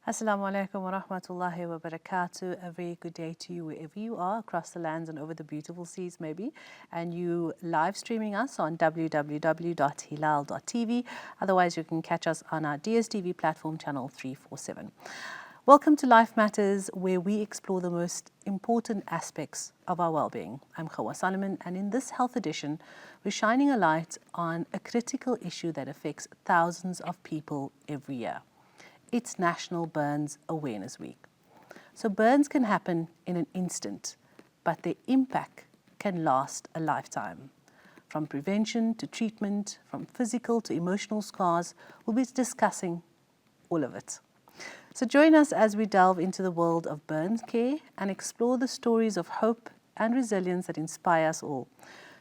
Assalamu alaikum wa rahmatullahi wa barakatuh. A very good day to you wherever you are, across the lands and over the beautiful seas maybe. And you live streaming us on www.hilaal.tv. Otherwise, you can catch us on our DSTV platform, channel 347. Welcome to Life Matters, where we explore the most important aspects of our well-being. I'm Gouwah Solomon, and in this health edition, we're shining a light on a critical issue that affects thousands of people every year. It's National Burns Awareness Week. So burns can happen in an instant, but their impact can last a lifetime. From prevention to treatment, from physical to emotional scars, we'll be discussing all of it. So join us as we delve into the world of burns care and explore the stories of hope and resilience that inspire us all.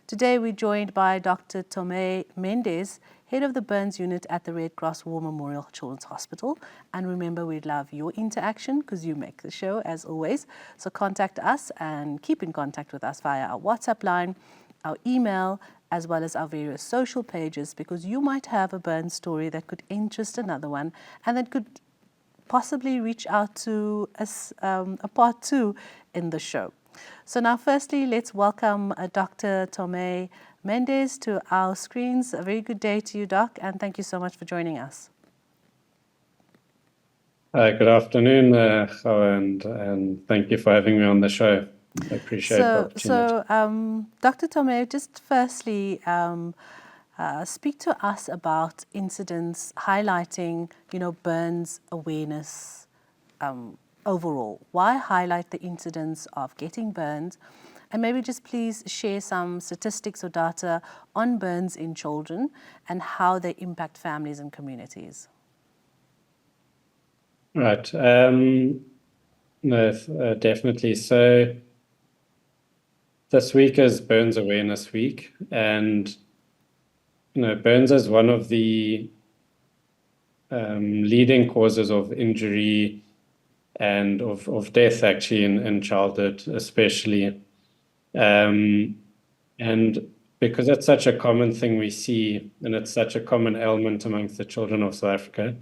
Today we're joined by Dr. Tome Mendes, Head of the Burns Unit at the Red Cross War Memorial Children's Hospital. And remember, we'd love your interaction because you make the show as always. So contact us and keep in contact with us via our WhatsApp line, our email, as well as our various social pages, because you might have a burn story that could interest another one and that could possibly reach out to us, a part two in the show. So now firstly, let's welcome Dr. Tome Mendes to our screens. A very good day to you, Doc, and thank you so much for joining us. Good afternoon, Gouwah, and thank you for having me on the show. I appreciate the opportunity. So, Dr. Tome, just firstly, speak to us about incidents highlighting, burns awareness overall. Why highlight the incidents of getting burned? And maybe just please share some statistics or data on burns in children and how they impact families and communities. Right. No, definitely. So this week is Burns Awareness Week, and burns is one of the leading causes of injury and of death, actually, in childhood, especially. And because it's such a common thing we see, and it's such a common ailment amongst the children of South Africa,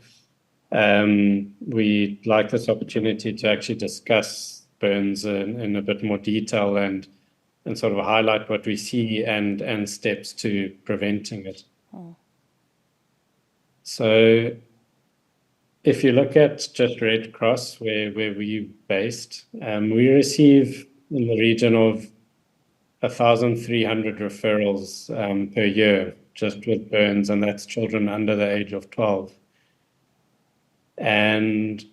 we like this opportunity to actually discuss burns in a bit more detail and sort of highlight what we see and steps to preventing it. So if you look at just Red Cross, where we're based, we receive in the region of 1,300 referrals per year just with burns, and that's children under the age of 12. And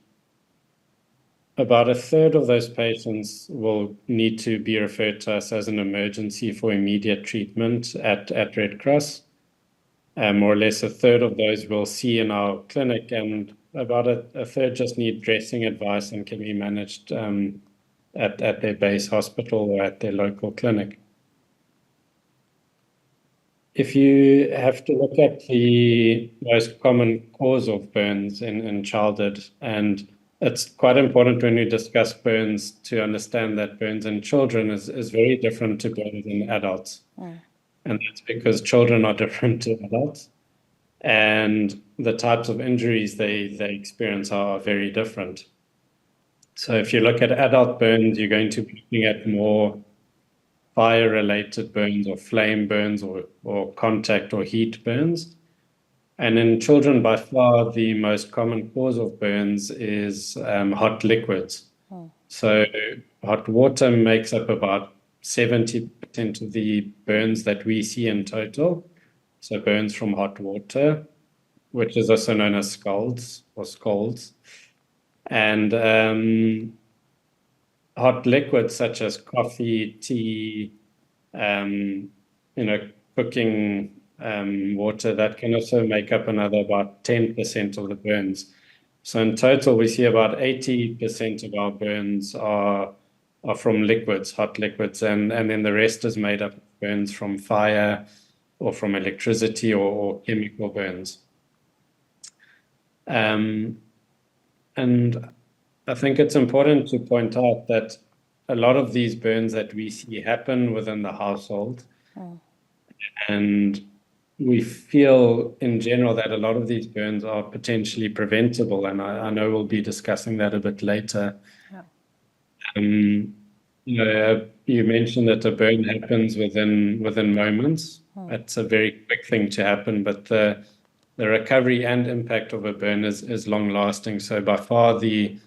about a third of those patients will need to be referred to us as an emergency for immediate treatment at Red Cross. More or less a third of those we'll see in our clinic, and about a third just need dressing advice and can be managed at their base hospital or at their local clinic. If you have to look at the most common cause of burns in childhood, and it's quite important when we discuss burns to understand that burns in children is very different to burns in adults. And that's because children are different to adults, and the types of injuries they experience are very different. So if you look at adult burns, you're going to be looking at more fire-related burns or flame burns or contact or heat burns. And in children, by far, the most common cause of burns is hot liquids. So hot water makes up about 70% of the burns that we see in total. So burns from hot water, which is also known as scalds or scalds. And hot liquids such as coffee, tea, cooking water, that can also make up another about 10% of the burns. So in total, we see about 80% of our burns are from liquids, hot liquids, and then the rest is made up of burns from fire or from electricity or chemical burns. And I think it's important to point out that a lot of these burns that we see happen within the household. And we feel in general that a lot of these burns are potentially preventable, and I know we'll be discussing that a bit later. Yeah. You mentioned that a burn happens within moments. It's a very quick thing to happen, but the recovery and impact of a burn is long lasting. So by far the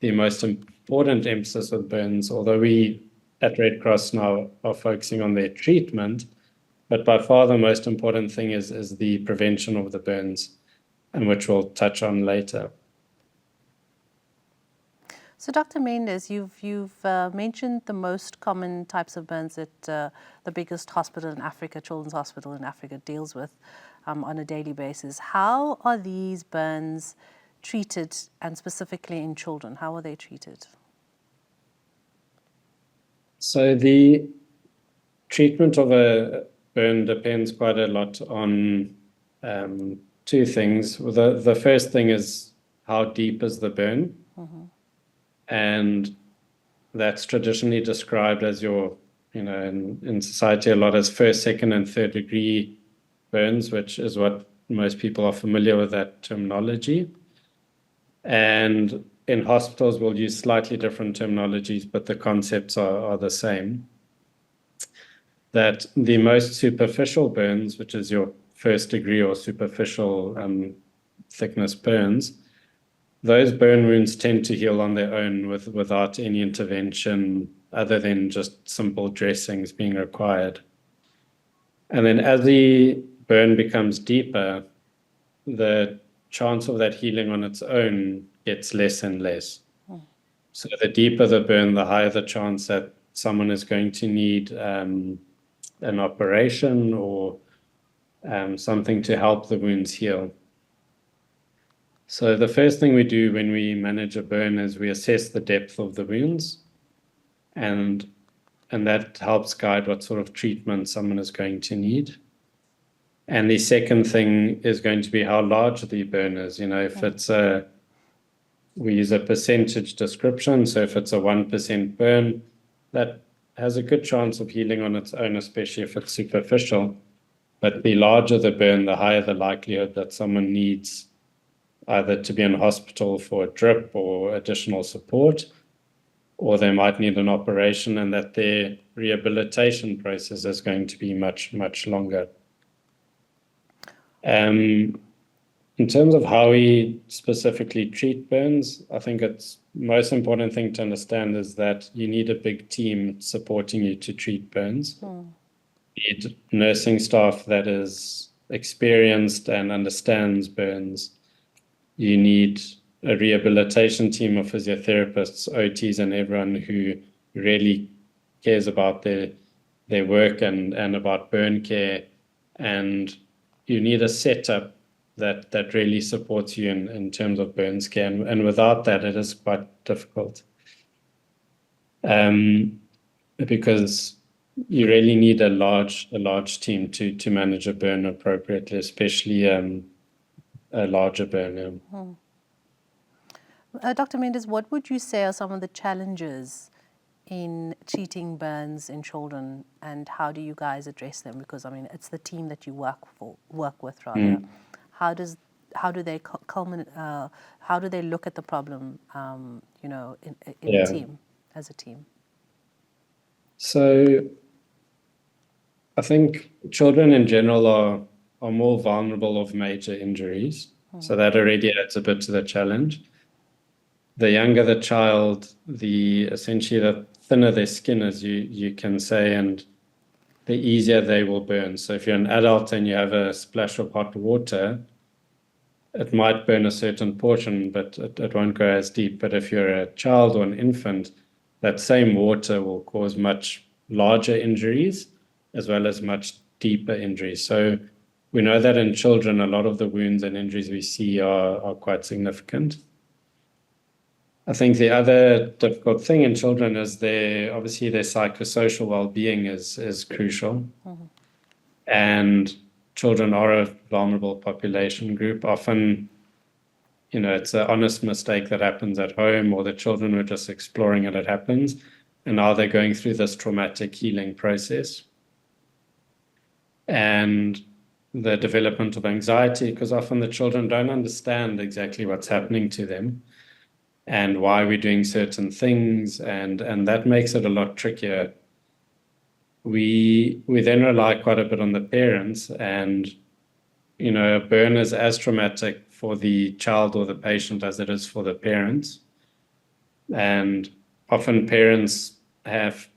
most important emphasis of burns, although we at Red Cross now are focusing on their treatment, but by far the most important thing is the prevention of the burns, and which we'll touch on later. So, Dr. Mendes, you've mentioned the most common types of burns that the biggest hospital in Africa, Children's Hospital in Africa, deals with on a daily basis. How are these burns treated, and specifically in children? How are they treated? So the treatment of a burn depends quite a lot on two things. The first thing is how deep is the burn? And that's traditionally described as in society a lot as first, second, and third degree burns, which is what most people are familiar with that terminology. And in hospitals, we'll use slightly different terminologies, but the concepts are the same. That the most superficial burns, which is your first degree or superficial thickness burns, those burn wounds tend to heal on their own without any intervention other than just simple dressings being required. And then as the burn becomes deeper, the chance of that healing on its own gets less and less. So the deeper the burn, the higher the chance that someone is going to need an operation or something to help the wounds heal. So the first thing we do when we manage a burn is we assess the depth of the wounds, and that helps guide what sort of treatment someone is going to need. And the second thing is going to be how large the burn is. If it's we use a percentage description. So if it's a 1% burn, that has a good chance of healing on its own, especially if it's superficial. But the larger the burn, the higher the likelihood that someone needs either to be in hospital for a drip or additional support, or they might need an operation, and that their rehabilitation process is going to be much, much longer. In terms of how we specifically treat burns, I think it's most important thing to understand is that you need a big team supporting you to treat burns. You need nursing staff that is experienced and understands burns. You need a rehabilitation team of physiotherapists, OTs, and everyone who really cares about their work and about burn care. And you need a setup that really supports you in terms of burns care. And without that, it is quite difficult. Because you really need a large team to manage a burn appropriately, especially a larger burn. Dr. Mendes, what would you say are some of the challenges in treating burns in children, and how do you guys address them? Because it's the team that you work with rather. How do they culminate? How do they look at the problem? In a team, as a team. So I think children in general are more vulnerable of major injuries. So that already adds a bit to the challenge. The younger the child, essentially the thinner their skin is, you can say, and the easier they will burn. So if you're an adult and you have a splash of hot water, it might burn a certain portion, but it won't go as deep. But if you're a child or an infant, that same water will cause much larger injuries as well as much deeper injuries. So we know that in children, a lot of the wounds and injuries we see are quite significant. I think the other difficult thing in children is obviously their psychosocial well-being is crucial. And children are a vulnerable population group. Often, it's an honest mistake that happens at home, or the children were just exploring it happens, and now they're going through this traumatic healing process. And the development of anxiety, because often the children don't understand exactly what's happening to them and why we're doing certain things, and that makes it a lot trickier. We then rely quite a bit on the parents, and a burn is as traumatic for the child or the patient as it is for the parents. And often parents have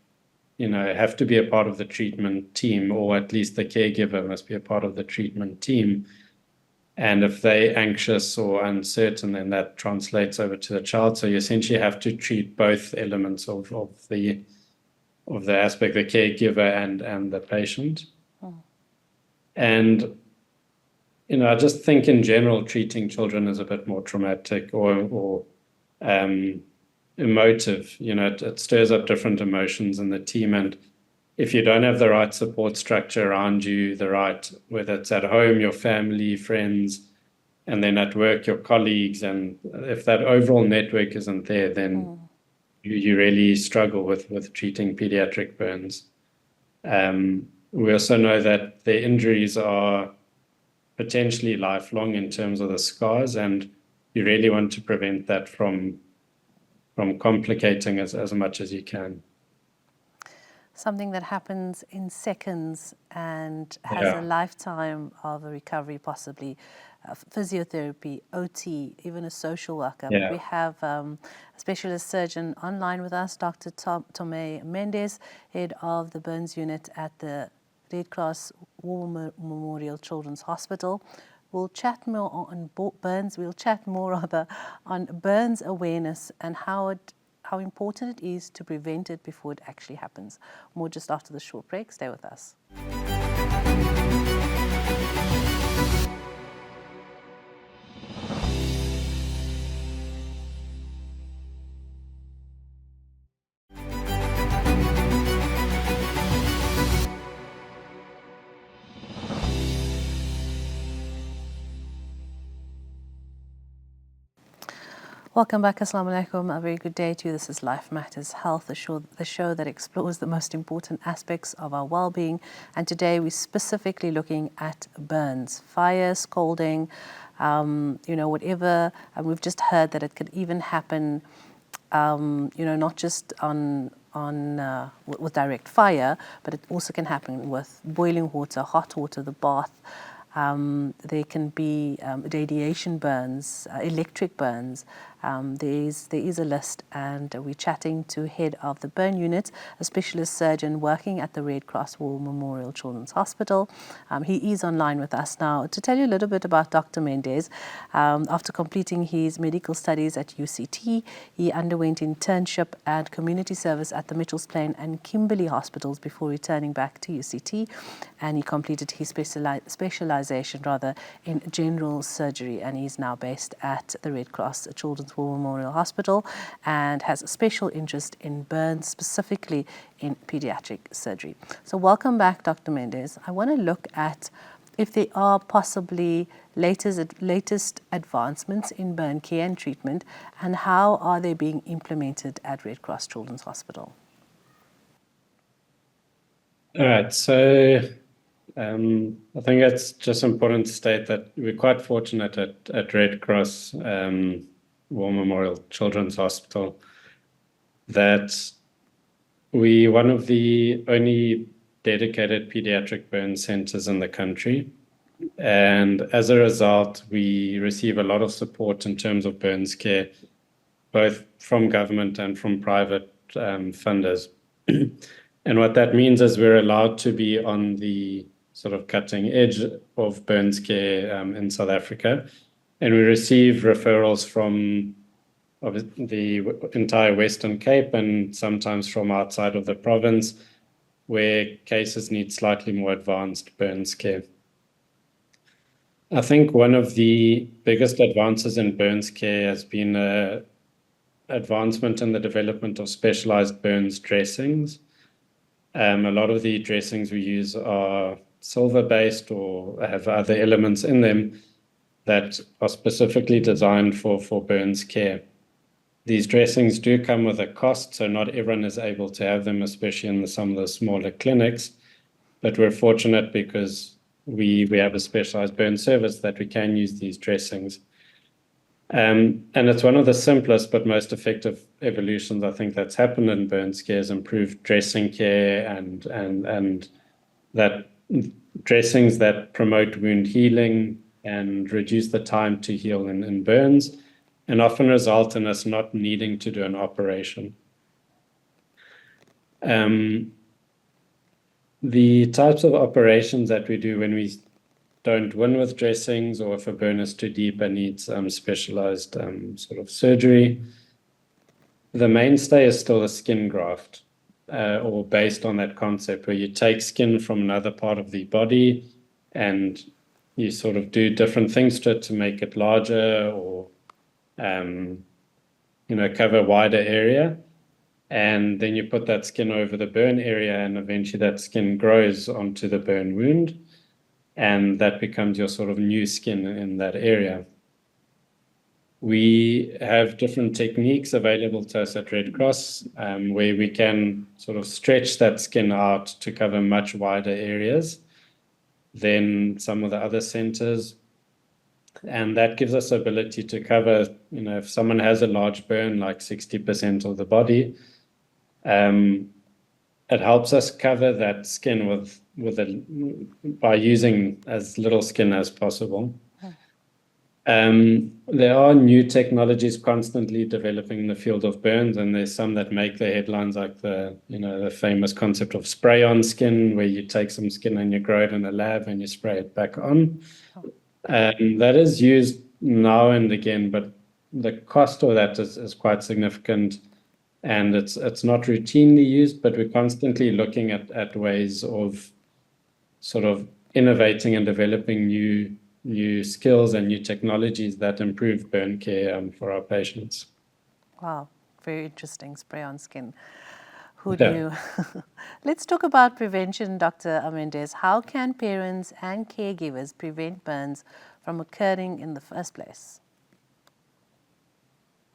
to be a part of the treatment team, or at least the caregiver must be a part of the treatment team. And if they're anxious or uncertain, then that translates over to the child. So you essentially have to treat both elements of the aspect, the caregiver and the patient. And I just think in general, treating children is a bit more traumatic or emotive. It stirs up different emotions in the team. And if you don't have the right support structure around you, whether it's at home, your family, friends, and then at work, your colleagues, and if that overall network isn't there, then you really struggle with treating pediatric burns. We also know that the injuries are potentially lifelong in terms of the scars, and you really want to prevent that from complicating as much as you can. Something that happens in seconds and has a lifetime of a recovery, possibly physiotherapy, OT, even a social worker. Yeah. We have a specialist surgeon online with us, Dr. Tome Mendes, head of the burns unit at the Red Cross War Memorial Children's Hospital. We'll chat more on burns. We'll chat more on burns awareness and how important it is to prevent it before it actually happens. More just after the short break. Stay with us. Welcome back. Assalamu alaikum. A very good day to you. This is Life Matters Health, the show that explores the most important aspects of our well-being. And today we're specifically looking at burns, fire, scalding, whatever. And we've just heard that it could even happen, not just with direct fire, but it also can happen with boiling water, hot water, the bath. There can be radiation burns, electric burns. There is a list, and we're chatting to head of the burn unit, a specialist surgeon working at the Red Cross War Memorial Children's Hospital. He is online with us now to tell you a little bit about Dr. Mendes. After completing his medical studies at UCT, he underwent internship and community service at the Mitchells Plain and Kimberley hospitals before returning back to UCT, and he completed his specialization in general surgery, and he's now based at the Red Cross Children's War Memorial Hospital and has a special interest in burns, specifically in pediatric surgery. So welcome back, Dr. Mendes. I want to look at if there are possibly latest advancements in burn care and treatment, and how are they being implemented at Red Cross Children's Hospital? All right, so I think it's just important to state that we're quite fortunate at Red Cross War Memorial Children's Hospital that we're one of the only dedicated pediatric burn centers in the country. And as a result, we receive a lot of support in terms of burns care, both from government and from private funders. And what that means is we're allowed to be on the sort of cutting edge of burns care in South Africa. And we receive referrals from the entire Western Cape and sometimes from outside of the province where cases need slightly more advanced burns care. I think one of the biggest advances in burns care has been an advancement in the development of specialized burns dressings. A lot of the dressings we use are silver-based or have other elements in them that are specifically designed for burns care. These dressings do come with a cost, so not everyone is able to have them, especially in some of the smaller clinics. But we're fortunate because we have a specialized burn service that we can use these dressings. And it's one of the simplest but most effective evolutions I think that's happened in burn scares, improved dressing care and that dressings that promote wound healing and reduce the time to heal in burns, and often result in us not needing to do an operation. The types of operations that we do when we don't win with dressings, or if a burn is too deep and needs specialized sort of surgery, the mainstay is still a skin graft, or based on that concept where you take skin from another part of the body and you sort of do different things to it to make it larger, or cover a wider area. And then you put that skin over the burn area, and eventually that skin grows onto the burn wound, and that becomes your sort of new skin in that area. We have different techniques available to us at Red Cross, where we can sort of stretch that skin out to cover much wider areas than some of the other centers. And that gives us the ability to cover, if someone has a large burn, like 60% of the body, it helps us cover that skin by using as little skin as possible. There are new technologies constantly developing in the field of burns, and there's some that make the headlines, like the famous concept of spray-on skin, where you take some skin and you grow it in a lab and you spray it back on. That is used now and again, but the cost of that is quite significant, and it's not routinely used, but we're constantly looking at ways of sort of innovating and developing new skills and new technologies that improve burn care for our patients. Wow, very interesting. Spray on skin. Who knew? Let's talk about prevention, Dr. Mendes. How can parents and caregivers prevent burns from occurring in the first place?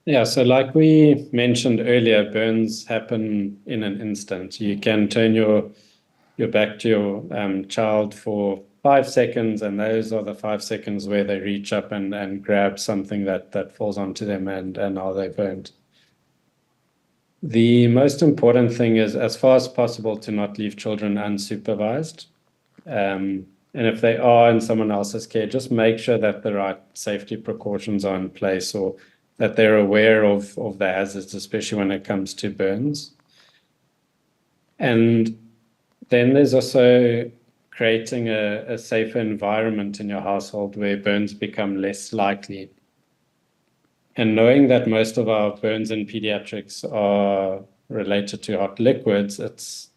Yeah, so like we mentioned earlier, burns happen in an instant. You can turn your back to your child for 5 seconds, and those are the 5 seconds where they reach up and grab something that falls onto them, and are they burned. The most important thing is, as far as possible, to not leave children unsupervised. And if they are in someone else's care, just make sure that the right safety precautions are in place, or that they're aware of the hazards, especially when it comes to burns. And then there's also creating a safer environment in your household where burns become less likely. And knowing that most of our burns in pediatrics are related to hot liquids, it's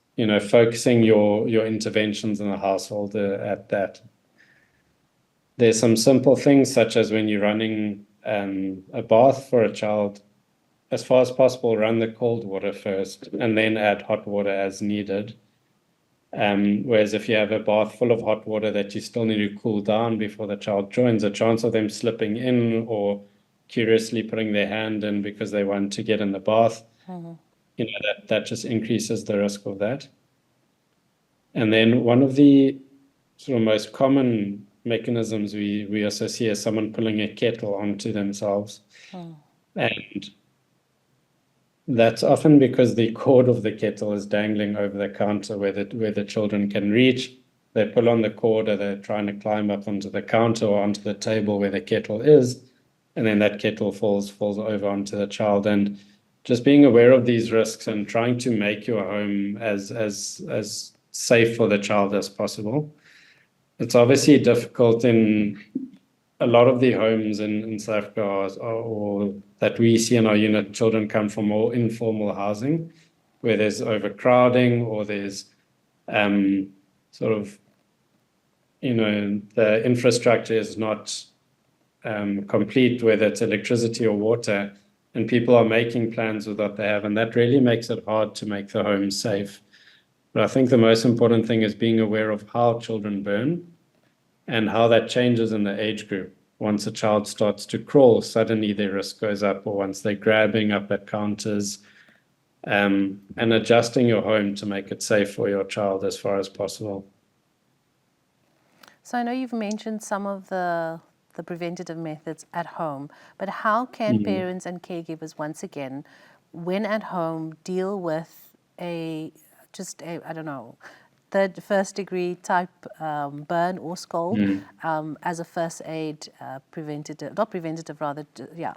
focusing your interventions in the household at that. There's some simple things, such as when you're running a bath for a child, as far as possible, run the cold water first and then add hot water as needed. Whereas if you have a bath full of hot water that you still need to cool down before the child joins, the chance of them slipping in or curiously putting their hand in because they want to get in the bath, that just increases the risk of that. And then one of the sort of most common mechanisms we also see is someone pulling a kettle onto themselves. And that's often because the cord of the kettle is dangling over the counter where the children can reach. They pull on the cord, or they're trying to climb up onto the counter or onto the table where the kettle is, and then that kettle falls over onto the child. And just being aware of these risks and trying to make your home as safe for the child as possible. It's obviously difficult in a lot of the homes in South Africa, or that we see in our unit. Children come from more informal housing where there's overcrowding, or there's sort of, the infrastructure is not complete, whether it's electricity or water, and people are making plans with what they have, and that really makes it hard to make the home safe. But I think the most important thing is being aware of how children burn and how that changes in the age group. Once a child starts to crawl, suddenly their risk goes up, or once they're grabbing up at counters, and adjusting your home to make it safe for your child as far as possible. So I know you've mentioned some of the preventative methods at home, but how can parents and caregivers, once again, when at home, deal with I don't know, first degree type burn or scald as a first aid not preventative, rather,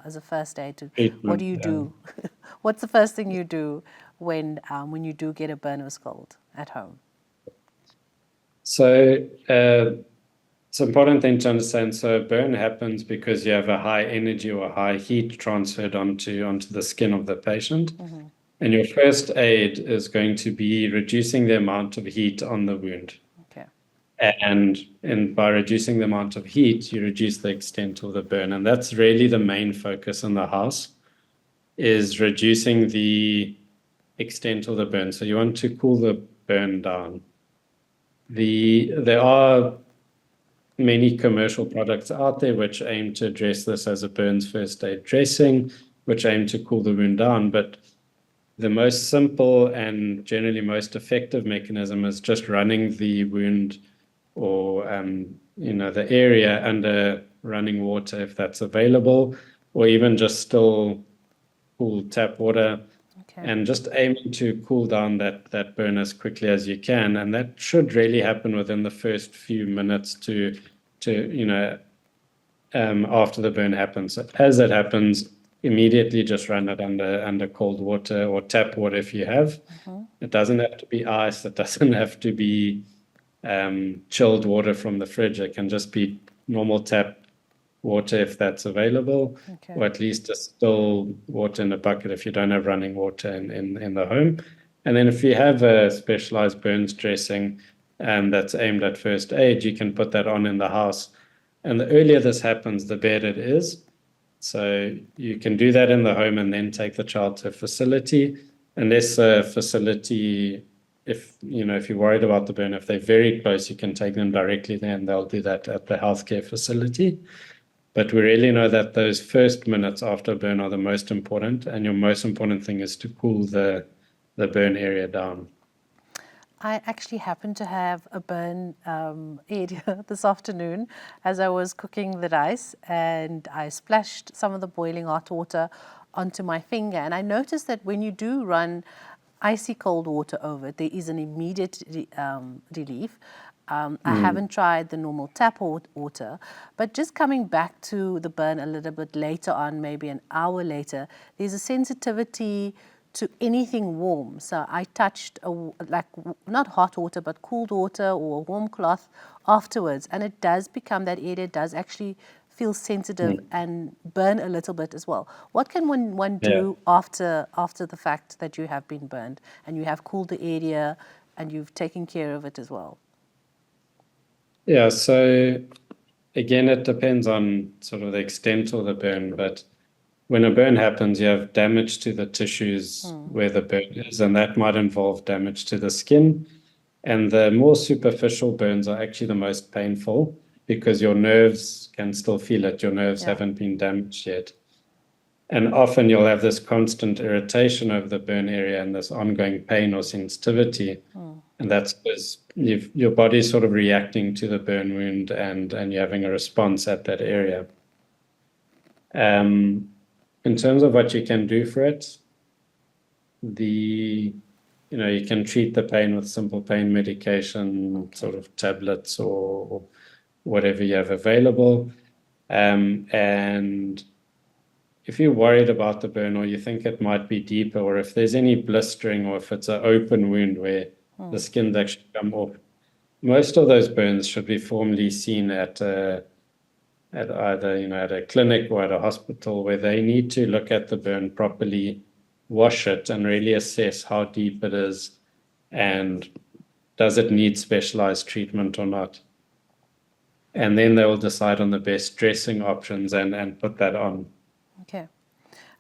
as a first aid. What do Treatment. you do? What's the first thing you do when you do get a burn or scald at home? So it's an important thing to understand. So a burn happens because you have a high energy or high heat transferred onto the skin of the patient. And your first aid is going to be reducing the amount of heat on the wound. Okay. And by reducing the amount of heat, you reduce the extent of the burn. And that's really the main focus in the house, is reducing the extent of the burn. So you want to cool the burn down. There are many commercial products out there which aim to address this as a burns first aid dressing, which aim to cool the wound down. But the most simple and generally most effective mechanism is just running the wound or the area under running water if that's available, or even just still cool tap water. Okay. And just aiming to cool down that burn as quickly as you can. And that should really happen within the first few minutes to after the burn happens. As that happens, immediately just run it under cold water or tap water if you have. It doesn't have to be ice. It doesn't have to be chilled water from the fridge. It can just be normal tap water if that's available, Okay. or at least a still water in a bucket if you don't have running water in the home. And then if you have a specialized burns dressing that's aimed at first aid, you can put that on in the house. And the earlier this happens, the better it is. So you can do that in the home and then take the child to a facility. Unless a facility, if you're worried about the burn, if they're very close, you can take them directly there and they'll do that at the healthcare facility. But we really know that those first minutes after burn are the most important, and your most important thing is to cool the burn area down. I actually happened to have a burn area this afternoon as I was cooking the rice, and I splashed some of the boiling hot water onto my finger. And I noticed that when you do run icy cold water over it, there is an immediate relief. I haven't tried the normal tap water, but just coming back to the burn a little bit later on, maybe an hour later, there's a sensitivity to anything warm. So I touched not hot water, but cooled water or a warm cloth afterwards, and it does become, that area does actually feel sensitive and burn a little bit as well. What can one do after the fact that you have been burned and you have cooled the area and you've taken care of it as well? Yeah, so again, it depends on sort of the extent of the burn, but when a burn happens, you have damage to the tissues where the burn is, and that might involve damage to the skin. And the more superficial burns are actually the most painful because your nerves can still feel it. Your nerves haven't been damaged yet. And often you'll have this constant irritation over the burn area and this ongoing pain or sensitivity. And that's because your body's sort of reacting to the burn wound and you're having a response at that area. In terms of what you can do for it, you can treat the pain with simple pain medication, sort of tablets or whatever you have available. And if you're worried about the burn or you think it might be deeper, or if there's any blistering, or if it's an open wound where the skin's actually come off, most of those burns should be formally seen at either at a clinic or at a hospital, where they need to look at the burn properly, wash it, and really assess how deep it is and does it need specialized treatment or not. And then they will decide on the best dressing options and put that on. Okay.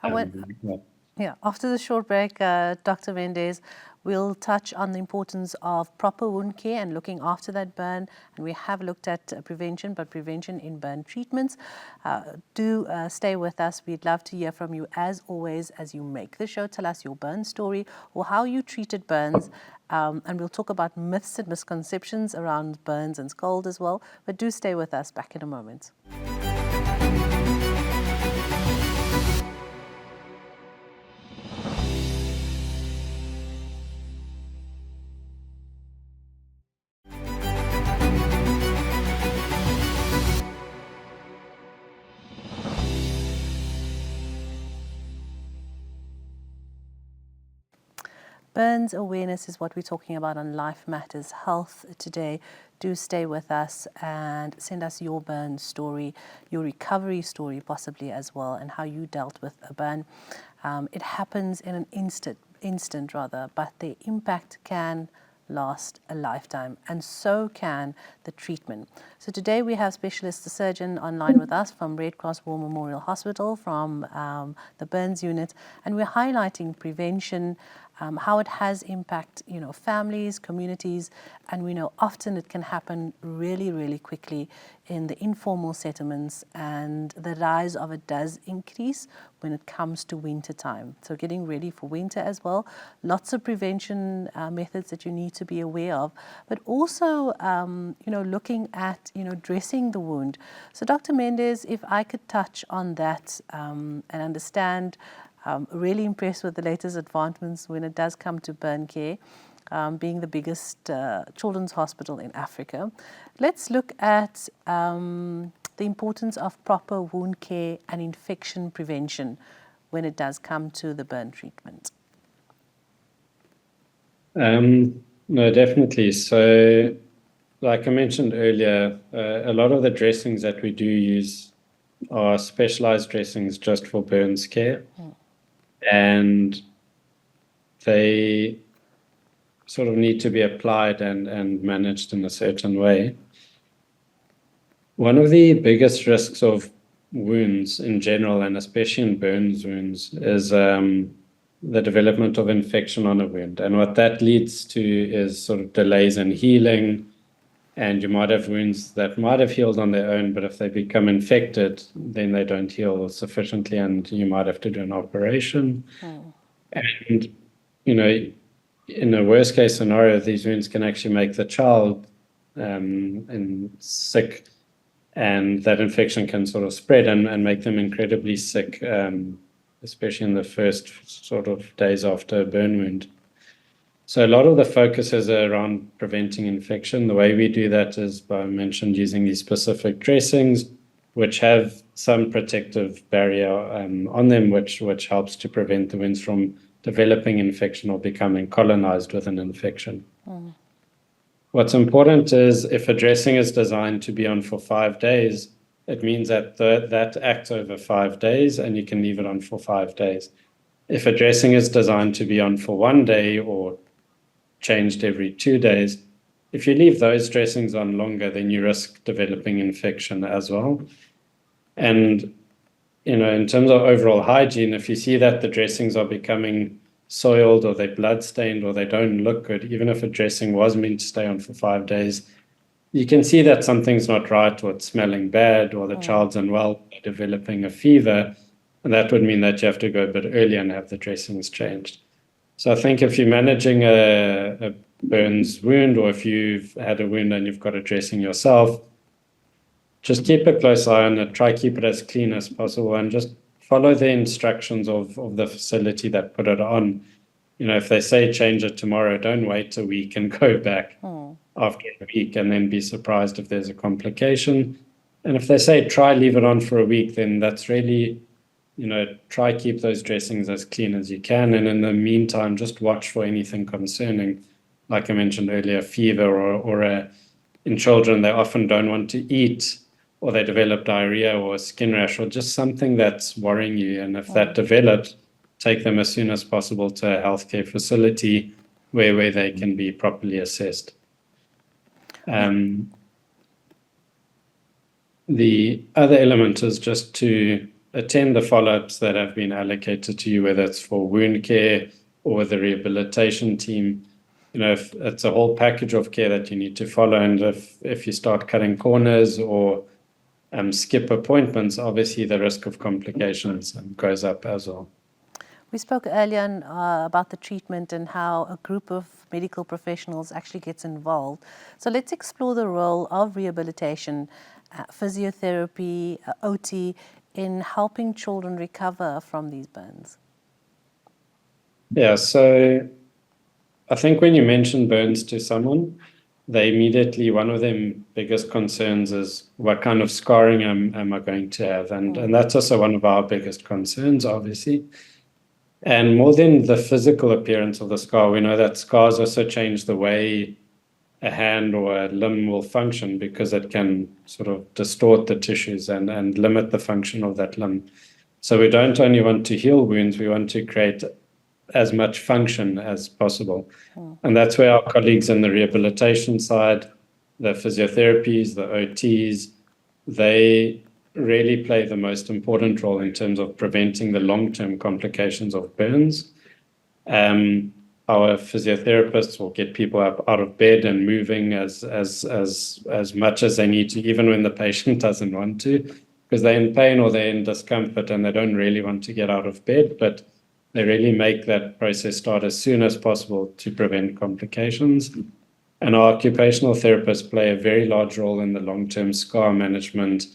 After the short break, Dr. Mendes, We'll touch on the importance of proper wound care and looking after that burn. And we have looked at prevention, but prevention in burn treatments. Do stay with us. We'd love to hear from you as always as you make the show. Tell us your burn story or how you treated burns. And we'll talk about myths and misconceptions around burns and scald as well. But do stay with us. Back in a moment. Burns awareness is what we're talking about on Life Matters Health today. Do stay with us and send us your burn story, your recovery story possibly as well, and how you dealt with a burn. It happens in an instant, but the impact can last a lifetime, and so can the treatment. So today we have specialist surgeon online with us from Red Cross War Memorial Hospital, from the burns unit, and we're highlighting prevention, how it has impact, families, communities, and we know often it can happen really, really quickly in the informal settlements, and the rise of it does increase when it comes to winter time. So getting ready for winter as well. Lots of prevention methods that you need to be aware of, but also, looking at, dressing the wound. So Dr. Mendes, if I could touch on that and understand, really impressed with the latest advancements when it does come to burn care, being the biggest children's hospital in Africa. Let's look at the importance of proper wound care and infection prevention when it does come to the burn treatment. No, definitely. So, like I mentioned earlier, a lot of the dressings that we do use are specialized dressings just for burns care. And they sort of need to be applied and managed in a certain way. One of the biggest risks of wounds in general, and especially in burns wounds, is the development of infection on a wound. And what that leads to is sort of delays in healing. And you might have wounds that might have healed on their own, but if they become infected, then they don't heal sufficiently, and you might have to do an operation. And, in a worst case scenario, these wounds can actually make the child sick, and that infection can sort of spread and make them incredibly sick, especially in the first sort of days after a burn wound. So a lot of the focus is around preventing infection. The way we do that is, I mentioned, using these specific dressings, which have some protective barrier on them, which helps to prevent the wounds from developing infection or becoming colonized with an infection. What's important is if a dressing is designed to be on for 5 days, it means that that acts over 5 days, and you can leave it on for 5 days. If a dressing is designed to be on for 1 day or changed every 2 days, if you leave those dressings on longer, then you risk developing infection as well. And, in terms of overall hygiene, if you see that the dressings are becoming soiled or they're blood-stained or they don't look good, even if a dressing was meant to stay on for 5 days, you can see that something's not right, or it's smelling bad, or the child's unwell, developing a fever, and that would mean that you have to go a bit earlier and have the dressings changed. So I think if you're managing a burns wound, or if you've had a wound and you've got a dressing yourself, just keep a close eye on it, try keep it as clean as possible, and just follow the instructions of the facility that put it on. If they say change it tomorrow, don't wait a week and go back after a week and then be surprised if there's a complication. And if they say try leave it on for a week, then that's really, try keep those dressings as clean as you can. And in the meantime, just watch for anything concerning, like I mentioned earlier, fever or in children, they often don't want to eat, or they develop diarrhea or a skin rash, or just something that's worrying you. And if that develops, take them as soon as possible to a healthcare facility where they can be properly assessed. The other element is just to attend the follow-ups that have been allocated to you, whether it's for wound care, or with the rehabilitation team. If it's a whole package of care that you need to follow, and if you start cutting corners or skip appointments, obviously the risk of complications goes up as well. We spoke earlier on, about the treatment and how a group of medical professionals actually gets involved. So let's explore the role of rehabilitation, physiotherapy, OT in helping children recover from these burns. Yeah, so I think when you mention burns to someone, one of their biggest concerns is what kind of scarring am I going to have? And that's also one of our biggest concerns, obviously. And more than the physical appearance of the scar, we know that scars also change the way a hand or a limb will function, because it can sort of distort the tissues and limit the function of that limb. So we don't only want to heal wounds, we want to create as much function as possible. And that's where our colleagues in the rehabilitation side, the physiotherapies, the OTs, they really play the most important role in terms of preventing the long-term complications of burns. Our physiotherapists will get people up out of bed and moving as much as they need to, even when the patient doesn't want to, because they're in pain or they're in discomfort and they don't really want to get out of bed, but they really make that process start as soon as possible to prevent complications. And our occupational therapists play a very large role in the long-term scar management,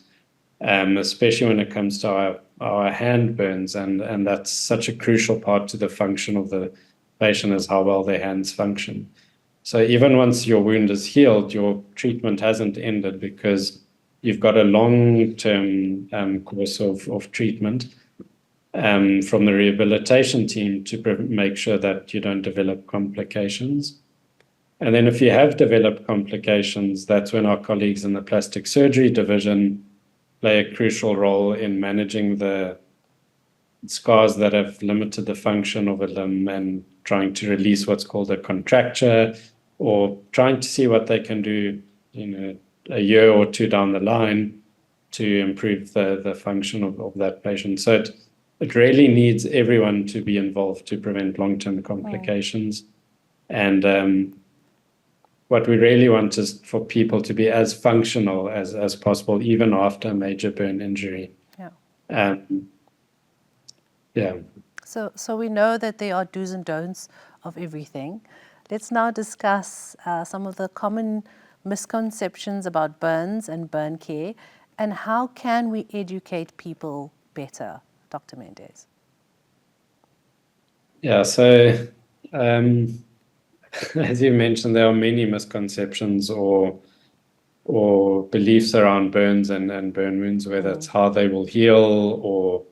especially when it comes to our hand burns. And that's such a crucial part to the function of the patient, is how well their hands function. So even once your wound is healed, your treatment hasn't ended, because you've got a long-term course of treatment from the rehabilitation team to make sure that you don't develop complications. And then if you have developed complications, that's when our colleagues in the plastic surgery division play a crucial role in managing the scars that have limited the function of a limb and trying to release what's called a contracture, or trying to see what they can do a year or two down the line to improve the function of that patient. So it really needs everyone to be involved to prevent long-term complications. And what we really want is for people to be as functional as possible, even after a major burn injury. Yeah. Yeah. So we know that there are do's and don'ts of everything. Let's now discuss some of the common misconceptions about burns and burn care, and how can we educate people better, Dr. Mendes? Yeah, so as you mentioned, there are many misconceptions or beliefs around burns and burn wounds, whether it's how they will heal or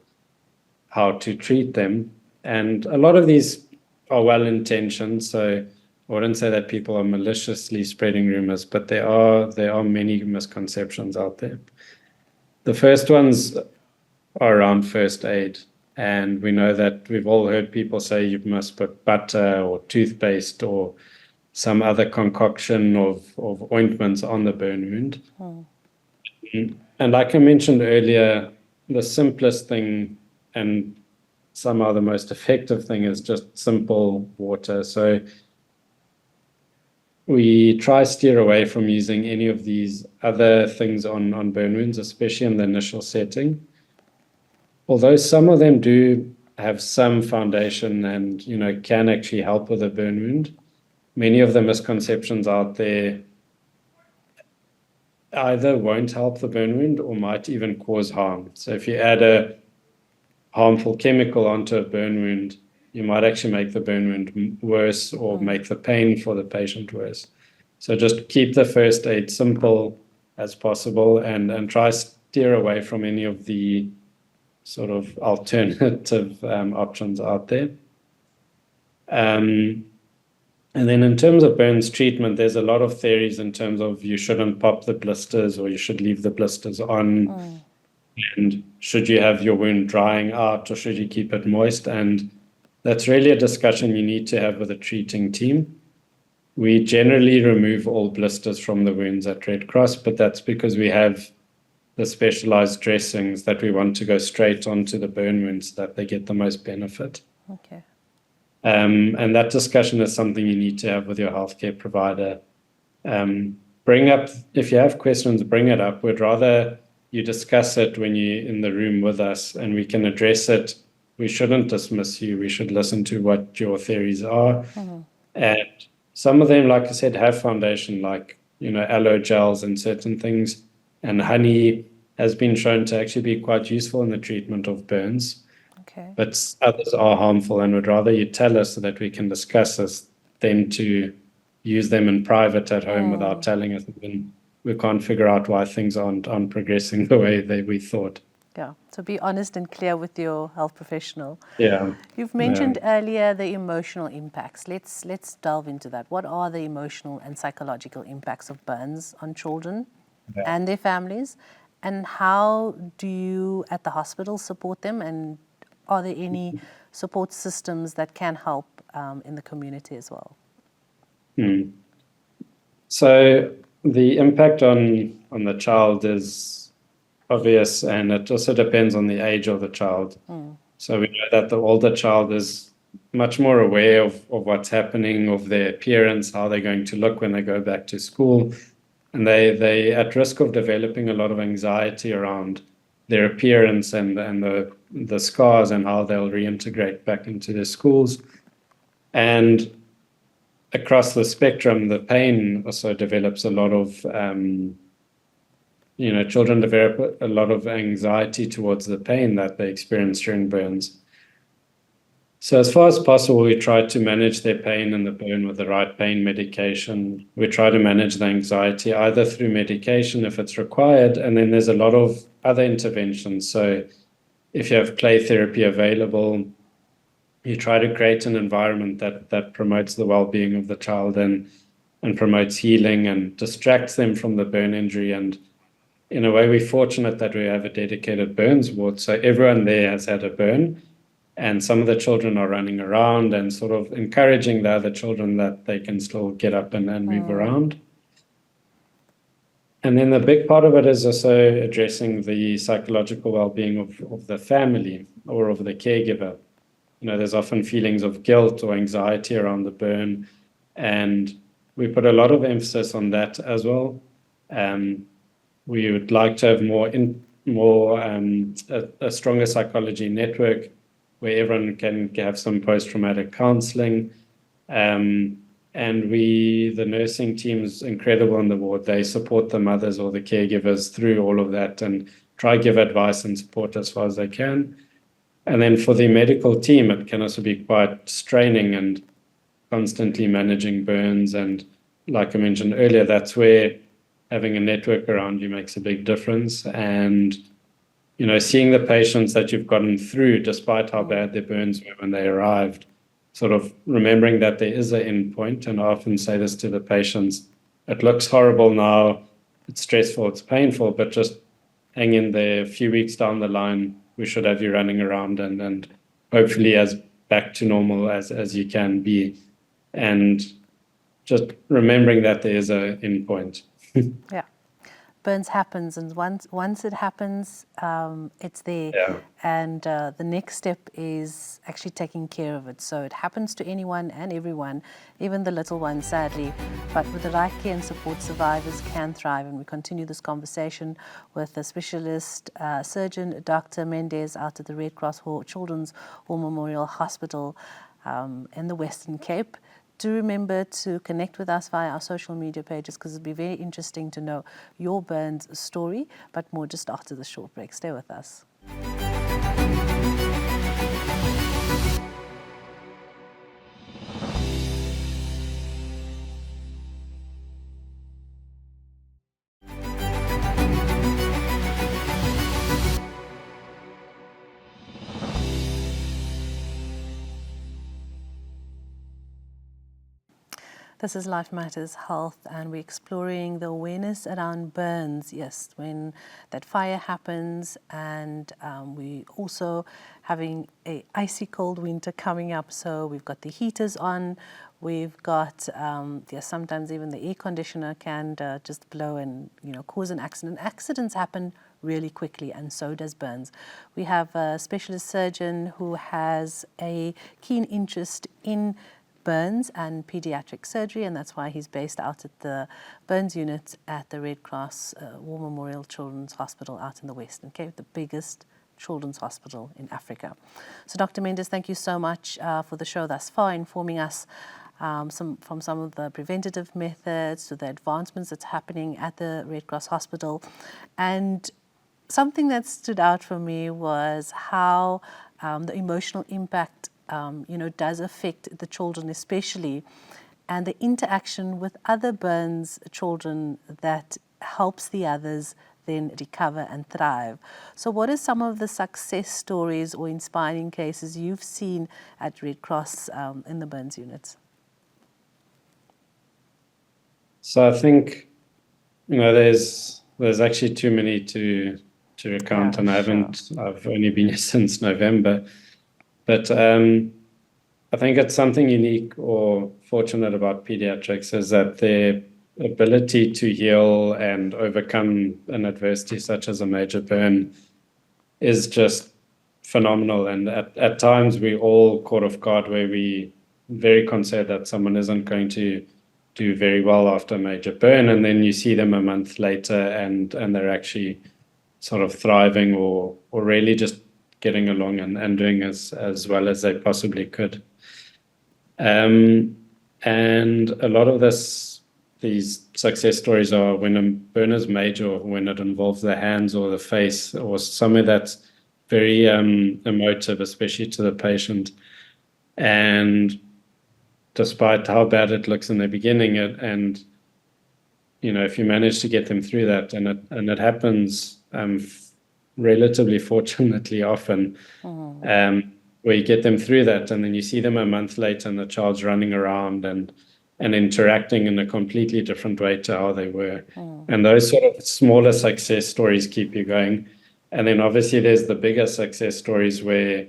how to treat them. And a lot of these are well-intentioned, so I wouldn't say that people are maliciously spreading rumors, but there are many misconceptions out there. The first ones are around first aid. And we know that we've all heard people say you must put butter or toothpaste or some other concoction of ointments on the burn wound. And like I mentioned earlier, the simplest thing and somehow the most effective thing is just simple water. So we try steer away from using any of these other things on burn wounds, especially in the initial setting. Although some of them do have some foundation and can actually help with a burn wound, many of the misconceptions out there either won't help the burn wound or might even cause harm. So if you add a harmful chemical onto a burn wound, you might actually make the burn wound worse or make the pain for the patient worse. So just keep the first aid simple as possible and try steer away from any of the sort of alternative options out there. And then in terms of burns treatment, there's a lot of theories in terms of you shouldn't pop the blisters or you should leave the blisters on. And should you have your wound drying out or should you keep it moist? And that's really a discussion you need to have with the treating team. We generally remove all blisters from the wounds at Red Cross, but that's because we have the specialized dressings that we want to go straight onto the burn wounds so that they get the most benefit. Okay. And that discussion is something you need to have with your healthcare provider. Bring up, if you have questions, bring it up. We'd rather you discuss it when you're in the room with us and we can address it. We shouldn't dismiss you. We should listen to what your theories are. And some of them, like I said, have foundation, like, aloe gels and certain things. And honey has been shown to actually be quite useful in the treatment of burns. Okay. But others are harmful, and would rather you tell us so that we can discuss this than to use them in private at home without telling us. And we can't figure out why things aren't delving the way we thought. Yeah, so be honest and clear with your health professional. Yeah. You've mentioned earlier the emotional impacts. Let's delve into that. What are the emotional and psychological impacts of burns on children and their families? And how do you at the hospital support them? And are there any support systems that can help in the community as well? So the impact on the child is obvious, and it also depends on the age of the child. So we know that the older child is much more aware of what's happening, of their appearance, how they're going to look when they go back to school. And they're at risk of developing a lot of anxiety around their appearance and the scars and how they'll reintegrate back into their schools. And across the spectrum, the pain also develops a lot of, children develop a lot of anxiety towards the pain that they experience during burns. So as far as possible, we try to manage their pain in the burn with the right pain medication. We try to manage the anxiety either through medication if it's required, and then there's a lot of other interventions. So if you have play therapy available, you try to create an environment that promotes the well-being of the child and promotes healing and distracts them from the burn injury. And in a way, we're fortunate that we have a dedicated burns ward. So everyone there has had a burn. And some of the children are running around and sort of encouraging the other children that they can still get up and move around. And then the big part of it is also addressing the psychological well-being of the family or of the caregiver. There's often feelings of guilt or anxiety around the burn, and we put a lot of emphasis on that as well. We would like to have a stronger psychology network where everyone can have some post-traumatic counseling. And the nursing team is incredible on the ward. They support the mothers or the caregivers through all of that and try to give advice and support as far as they can. And then for the medical team, it can also be quite straining and constantly managing burns. And like I mentioned earlier, that's where having a network around you makes a big difference. And seeing the patients that you've gotten through, despite how bad their burns were when they arrived, sort of remembering that there is an end point. And I often say this to the patients, it looks horrible now, it's stressful, it's painful, but just hang in there. A few weeks down the line, we should have you running around and hopefully as back to normal as you can be. And just remembering that there is an end point. Yeah. Burns happens, and once it happens, it's there. Yeah. And the next step is actually taking care of it. So it happens to anyone and everyone, even the little ones, sadly. But with the right care and support, survivors can thrive. And we continue this conversation with the specialist surgeon, Dr. Mendes, out at the Red Cross Children's War Memorial Hospital in the Western Cape. Do remember to connect with us via our social media pages, because it'll be very interesting to know your burns story, but more just after the short break. Stay with us. This is Life Matters Health, and we're exploring the awareness around burns. Yes, when that fire happens, and we also having a icy cold winter coming up. So we've got the heaters on. We've got sometimes even the air conditioner can just blow and cause an accident. Accidents happen really quickly, and so does burns. We have a specialist surgeon who has a keen interest in burns and pediatric surgery, and that's why he's based out at the burns unit at the Red Cross War Memorial Children's Hospital out in the Western Cape, the biggest children's hospital in Africa. So Dr. Mendes, thank you so much for the show thus far, informing us from some of the preventative methods to the advancements that's happening at the Red Cross Hospital. And something that stood out for me was how the emotional impact does affect the children especially, and the interaction with other burns children that helps the others then recover and thrive. So what are some of the success stories or inspiring cases you've seen at Red Cross in the burns units? So I think, there's actually too many to recount, and I've only been here since November. But I think it's something unique or fortunate about pediatrics is that their ability to heal and overcome an adversity such as a major burn is just phenomenal. And at times we all caught off guard where we very concerned that someone isn't going to do very well after a major burn, and then you see them a month later and they're actually sort of thriving or really just getting along and doing as well as they possibly could. And a lot of these success stories are when a burn is major, or when it involves the hands or the face or somewhere that's very emotive, especially to the patient. And despite how bad it looks in the beginning, if you manage to get them through that, and it happens relatively fortunately often, where you get them through that, and then you see them a month later and the child's running around and interacting in a completely different way to how they were. And those sort of smaller success stories keep you going. And then obviously there's the bigger success stories where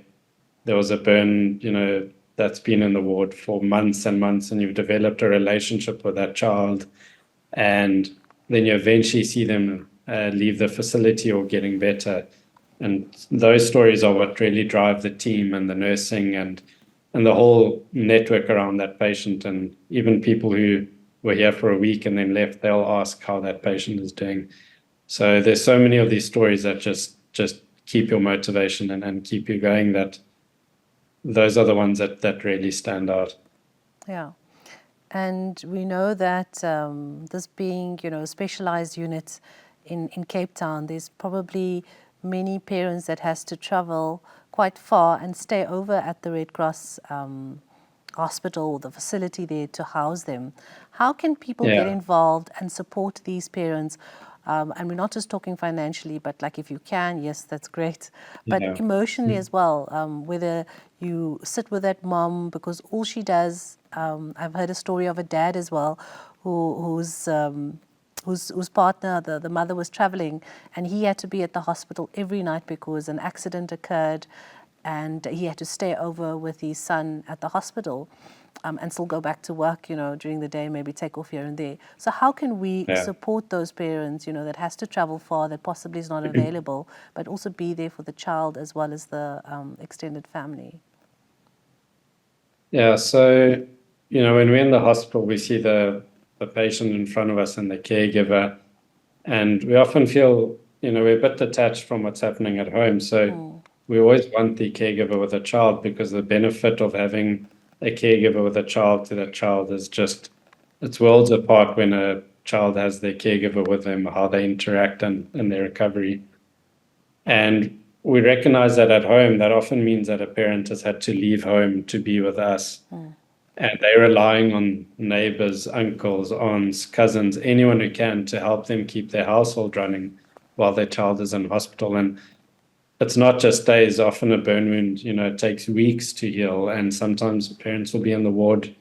there was a burn, that's been in the ward for months and months, and you've developed a relationship with that child, and then you eventually see them leave the facility or getting better. And those stories are what really drive the team and the nursing and the whole network around that patient. And even people who were here for a week and then left, they'll ask how that patient is doing. So there's so many of these stories that just keep your motivation and keep you going, that those are the ones that really stand out. Yeah. And we know that this being, specialized units in Cape Town, there's probably many parents that has to travel quite far and stay over at the Red Cross hospital, the facility there to house them. How can people get involved and support these parents? And we're not just talking financially, but like if you can, yes, that's great. But emotionally as well, whether you sit with that mom because all she does, I've heard a story of a dad as well, whose partner, the mother, was traveling, and he had to be at the hospital every night because an accident occurred, and he had to stay over with his son at the hospital, and still go back to work, during the day, maybe take off here and there. So how can we support those parents, that has to travel far, that possibly is not available, but also be there for the child as well as the extended family? Yeah, so, when we're in the hospital, we see the patient in front of us and the caregiver, and we often feel, we're a bit detached from what's happening at home. So we always want the caregiver with a child, because the benefit of having a caregiver with a child to that child is just, it's worlds apart when a child has their caregiver with them, how they interact and their recovery. And we recognize that at home, that often means that a parent has had to leave home to be with us. And they're relying on neighbors, uncles, aunts, cousins, anyone who can to help them keep their household running while their child is in hospital. And it's not just days. Often a burn wound, it takes weeks to heal. And sometimes parents will be in the ward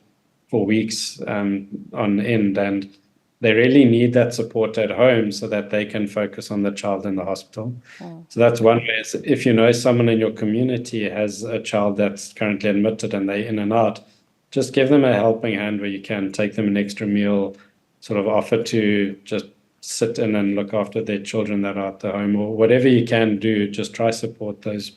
for weeks on end. And they really need that support at home so that they can focus on the child in the hospital. So that's one way. Is if someone in your community has a child that's currently admitted and they're in and out, just give them a helping hand where you can. Take them an extra meal, sort of offer to just sit in and look after their children that are at the home, or whatever you can do, just try support those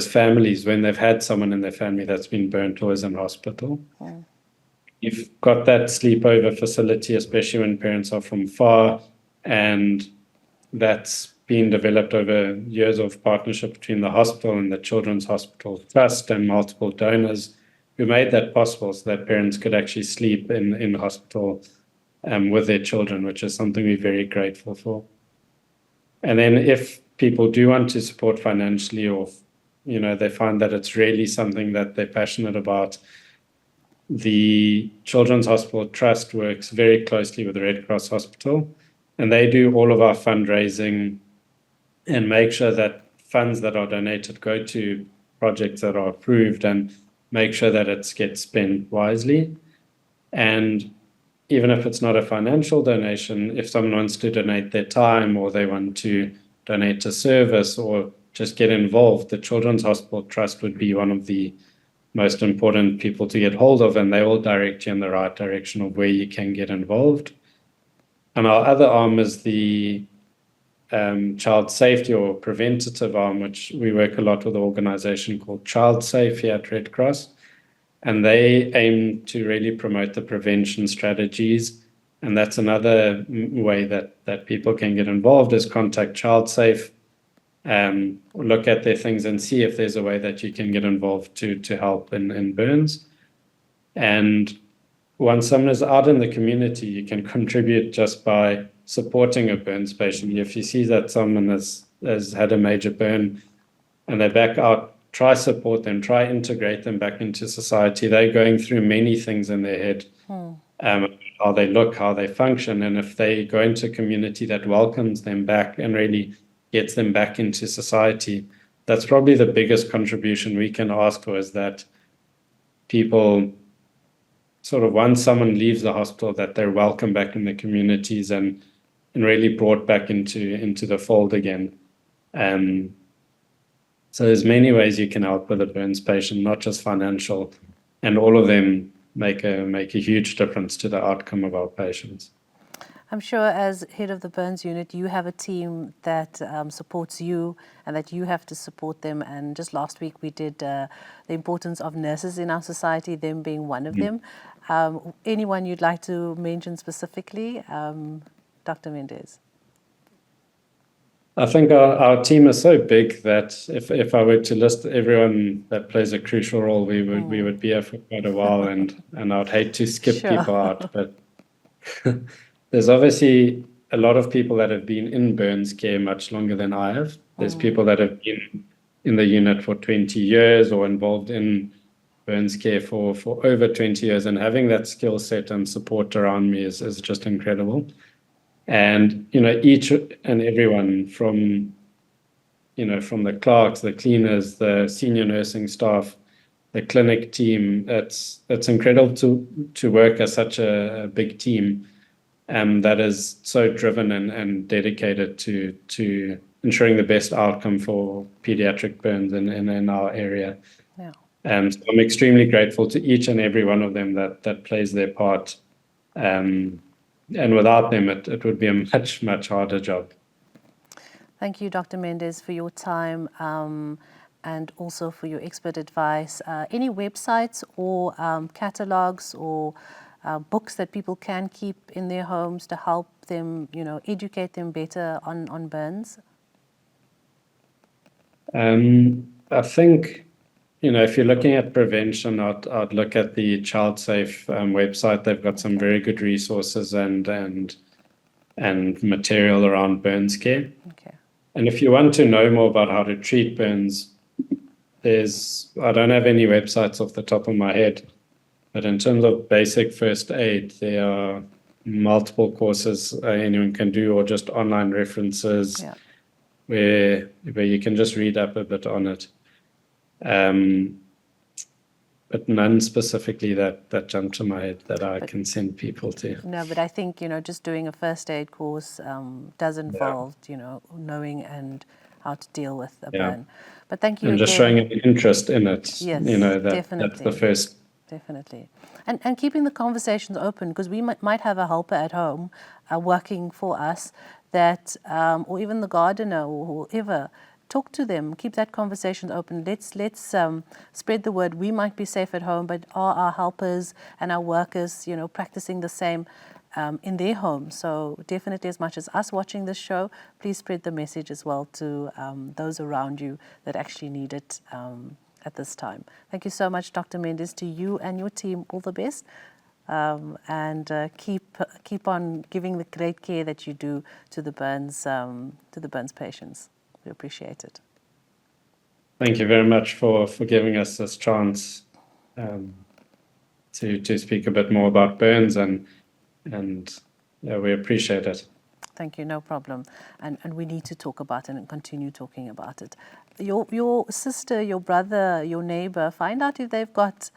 families when they've had someone in their family that's been burnt or is in hospital. You've got that sleepover facility, especially when parents are from far, and that's been developed over years of partnership between the hospital and the Children's Hospital Trust and multiple donors who made that possible so that parents could actually sleep in the hospital with their children, which is something we're very grateful for. And then if people do want to support financially, or they find that it's really something that they're passionate about, the Children's Hospital Trust works very closely with the Red Cross Hospital, and they do all of our fundraising and make sure that funds that are donated go to projects that are approved and make sure that it gets spent wisely. And even if it's not a financial donation, if someone wants to donate their time or they want to donate a service or just get involved, the Children's Hospital Trust would be one of the most important people to get hold of, and they will direct you in the right direction of where you can get involved. And our other arm is the child safety or preventative arm, which we work a lot with an organization called Child Safe here at Red Cross. And they aim to really promote the prevention strategies. And that's another way that people can get involved, is contact Child Safe, look at their things and see if there's a way that you can get involved to help in burns. And once someone is out in the community, you can contribute just by supporting a burns patient. If you see that someone has had a major burn and they're back out, try support them, try integrate them back into society. They're going through many things in their head, how they look, how they function. And if they go into a community that welcomes them back and really gets them back into society, that's probably the biggest contribution we can ask for, is that people sort of, once someone leaves the hospital, that they're welcome back in the communities and really brought back into the fold again. So there's many ways you can help with a burns patient, not just financial, and all of them make a huge difference to the outcome of our patients. I'm sure as head of the burns unit, you have a team that supports you and that you have to support them. And just last week we did the importance of nurses in our society, them being one of them. Anyone you'd like to mention specifically? Dr. Mendes. I think our team is so big that if I were to list everyone that plays a crucial role, we would be here for quite a while, and I'd hate to skip people out. But there's obviously a lot of people that have been in burns care much longer than I have. There's people that have been in the unit for 20 years or involved in burns care for over 20 years, and having that skill set and support around me is just incredible. And, each and everyone from the clerks, the cleaners, the senior nursing staff, the clinic team, it's incredible to work as such a big team that is so driven and dedicated to ensuring the best outcome for pediatric burns in our area. Yeah. So I'm extremely grateful to each and every one of them that plays their part. And without them, it would be a much, much harder job. Thank you, Dr. Mendes, for your time and also for your expert advice. Any websites or catalogs or books that people can keep in their homes to help them, educate them better on burns? I think, if you're looking at prevention, I'd look at the Child Safe website. They've got some very good resources and material around burns care. Okay. And if you want to know more about how to treat burns, I don't have any websites off the top of my head, but in terms of basic first aid, there are multiple courses anyone can do, or just online references where you can just read up a bit on it. But none specifically that jump to my head that I can send people to. No, but I think, just doing a first aid course does involve, knowing and how to deal with a burn. But thank you and again. Just showing an interest in it. Yes, definitely. That's the first Definitely. And keeping the conversations open, because we might have a helper at home working for us that, or even the gardener or whoever, talk to them, keep that conversation open. Let's spread the word. We might be safe at home, but are our helpers and our workers, practicing the same in their home? So definitely, as much as us watching this show, please spread the message as well to those around you that actually need it at this time. Thank you so much, Dr. Mendes. To you and your team, all the best. And keep on giving the great care that you do to the burns patients. We appreciate it. Thank you very much for giving us this chance to speak a bit more about burns, and yeah, we appreciate it. Thank you, no problem. And we need to talk about it and continue talking about it. Your sister, your brother, your neighbor, find out if they've got,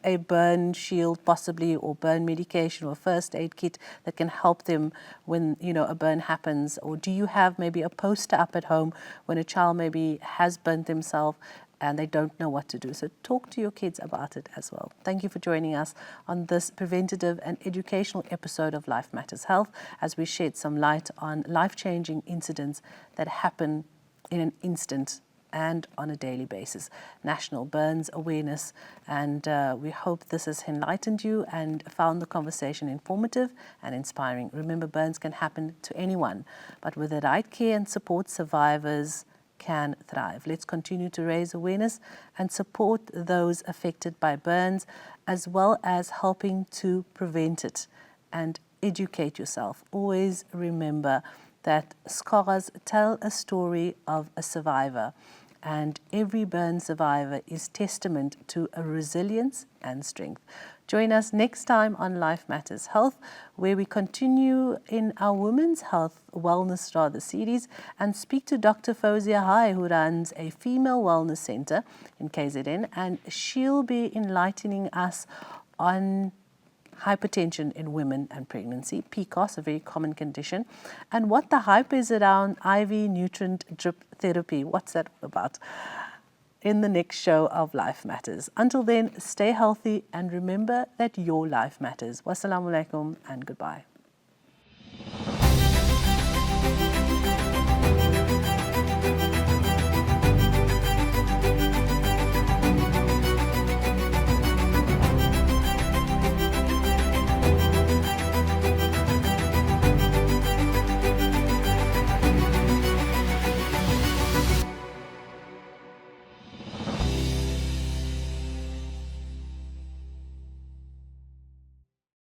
a burn shield possibly, or burn medication or first aid kit that can help them when, a burn happens. Or do you have maybe a poster up at home when a child maybe has burnt themselves and they don't know what to do? So talk to your kids about it as well. Thank you for joining us on this preventative and educational episode of Life Matters Health, as we shed some light on life-changing incidents that happen in an instant and on a daily basis. National Burns Awareness, and we hope this has enlightened you and found the conversation informative and inspiring. Remember, burns can happen to anyone, but with the right care and support, survivors can thrive. Let's continue to raise awareness and support those affected by burns, as well as helping to prevent it, and educate yourself. Always remember that scars tell a story of a survivor, and every burn survivor is testament to a resilience and strength. Join us next time on Life Matters Health, where we continue in our Women's Health Wellness series and speak to Dr. Fauzia Hai, who runs a female wellness center in KZN, and she'll be enlightening us on hypertension in women and pregnancy, PCOS, a very common condition, and what the hype is around IV nutrient drip therapy. What's that all about? In the next show of Life Matters. Until then, stay healthy and remember that your life matters. Wassalamu alaikum and goodbye.